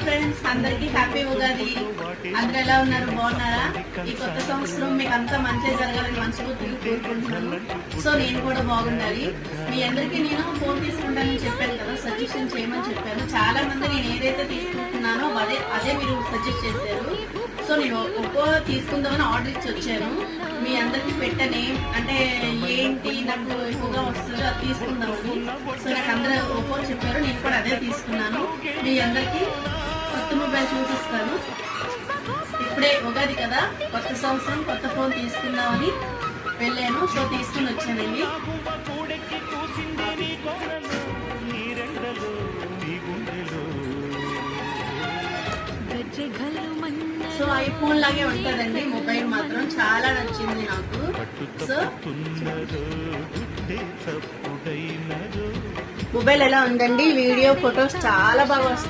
Friends, అందరికి happy Ugadi. అందరూ ఎలా ఉన్నారు? బాగున్నారా? ఈ కొత్త సంవత్సరం మీకు అంతా మంచిగా జరగాలని మనస్ఫూర్తిగా కోరుకుంటున్నాను. సో నేను కూడా బాగుండాలి. మీ అందరికీ నేను ఫోన్ తీసుకుంటానని చెప్పాను కదా, సజెషన్ చేయమని చెప్పాను. చాలా మంది నేను ఏదైతే తీసుకుంటున్నానో అదే మీరు సజెస్ట్ చేశారు. సో నేను ఒక్కో తీసుకుందామని ఆర్డర్ ఇచ్చి వచ్చాను. మీ అందరికి పెట్టని అంటే ఏంటి నాకు ఎక్కువగా వస్తుంది అది తీసుకుందామని. సో నాకు అందరూ ఒక్కో చెప్పారు, నేను కూడా అదే తీసుకున్నాను. మీ అందరికి కొత్త మొబైల్ చూపిస్తాను. ఇప్పుడే ఉగాది కదా, కొత్త సంవత్సరం కొత్త ఫోన్ తీసుకుందామని వెళ్ళాను. సో తీసుకుని వచ్చానండి. సో ఐఫోన్ లాగే ఉంటుందండి మొబైల్, మాత్రం చాలా నచ్చింది నాకు. సో మొబైల్ ఎలా ఉందండి? వీడియో ఫొటోస్ చాలా బాగా వస్తుంది.